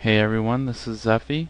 Hey everyone, this is Zeffy.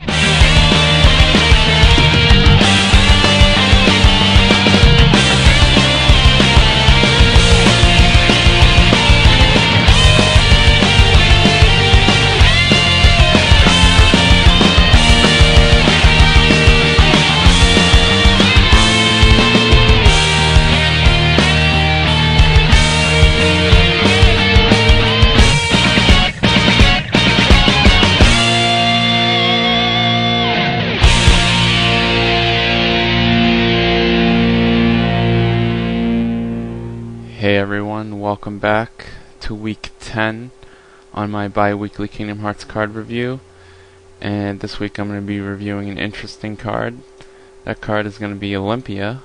Hey everyone, welcome back to week 10 on my bi-weekly Kingdom Hearts card review. And this week I'm going to be reviewing an interesting card. That card is going to be Olympia.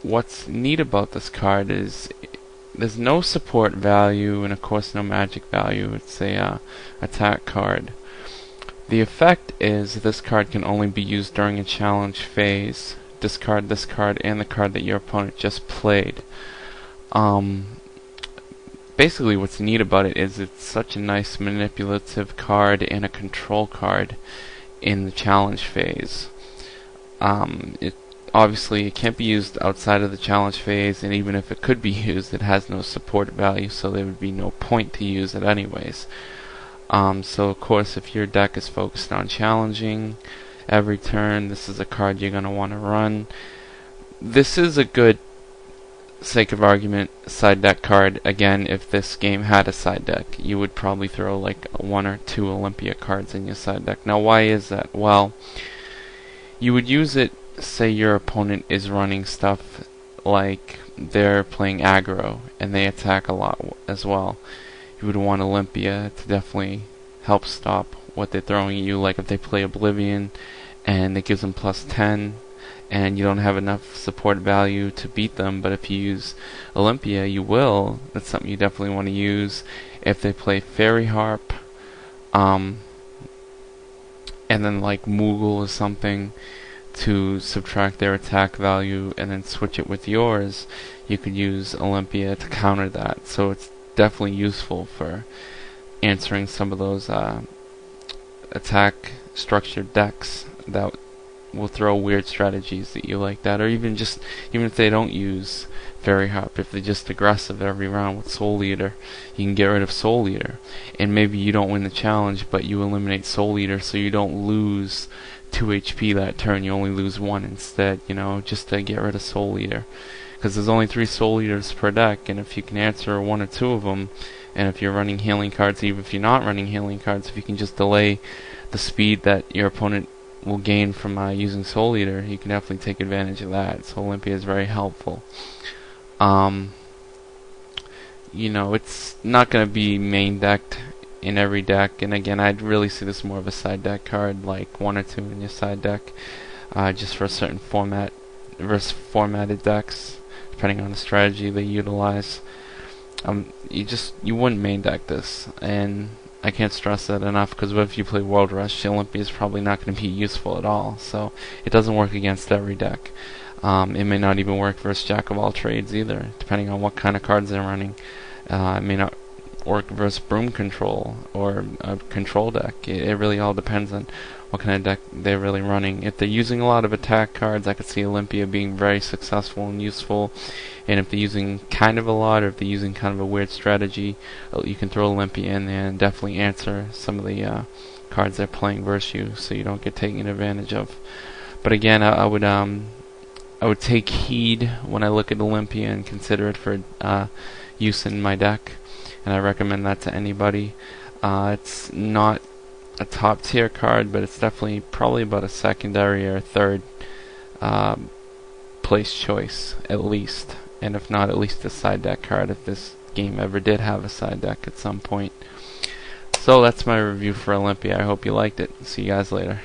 What's neat about this card is there's no support value and of course no magic value. It's a attack card. The effect is this card can only be used during a challenge phase. Discard this card and the card that your opponent just played. Basically what's neat about it is it's such a nice manipulative card and a control card in the challenge phase. Obviously it can't be used outside of the challenge phase, and even if it could be used, it has no support value, so there would be no point to use it anyways. So of course if your deck is focused on challenging every turn, this is a card you're going to want to run. This is a good, sake of argument, side deck card. Again, if this game had a side deck, you would probably throw like one or two Olympia cards in your side deck. Now why is that? Well, you would use it, say your opponent is running stuff like they're playing aggro and they attack a lot as well. You would want Olympia to definitely help stop what they're throwing at you, like if they play Oblivion and it gives them plus 10 and you don't have enough support value to beat them, but if you use Olympia you will. That's something you definitely want to use. If they play Fairy Harp and then like Moogle or something to subtract their attack value and then switch it with yours, you could use Olympia to counter that. So it's definitely useful for answering some of those attack structured decks that will throw weird strategies that you like that, or even if they don't use Fairy Harp, if they're just aggressive every round with Soul Eater, you can get rid of Soul Eater, and maybe you don't win the challenge but you eliminate Soul Eater, so you don't lose 2 HP that turn, you only lose 1 instead, just to get rid of Soul Eater, because there's only 3 Soul Eaters per deck, and if you can answer 1 or 2 of them, and if you're running healing cards, even if you're not running healing cards, if you can just delay the speed that your opponent will gain from using Soul Eater, you can definitely take advantage of that. So Olympia is very helpful. It's not going to be main decked in every deck, and again, I'd really see this more of a side deck card, like 1 or 2 in your side deck, just for a certain format versus formatted decks, depending on the strategy they utilize. You wouldn't main deck this, and I can't stress that enough, because what if you play World Rush? Olympia is probably not going to be useful at all, so it doesn't work against every deck. It may not even work versus Jack of all trades either, depending on what kind of cards they're running. It may not work versus Broom Control or a control deck. It really all depends on what kind of deck they're really running. If they're using a lot of attack cards, I could see Olympia being very successful and useful. And if they're using kind of a lot, or if they're using kind of a weird strategy, you can throw Olympia in there and definitely answer some of the cards they're playing versus you, so you don't get taken advantage of. But again, I would take heed when I look at Olympia and consider it for use in my deck, and I recommend that to anybody. It's not a top tier card, but it's definitely probably about a secondary or third place choice at least, and if not, at least a side deck card if this game ever did have a side deck at some point. So that's my review for Olympia. I hope you liked it. See you guys later.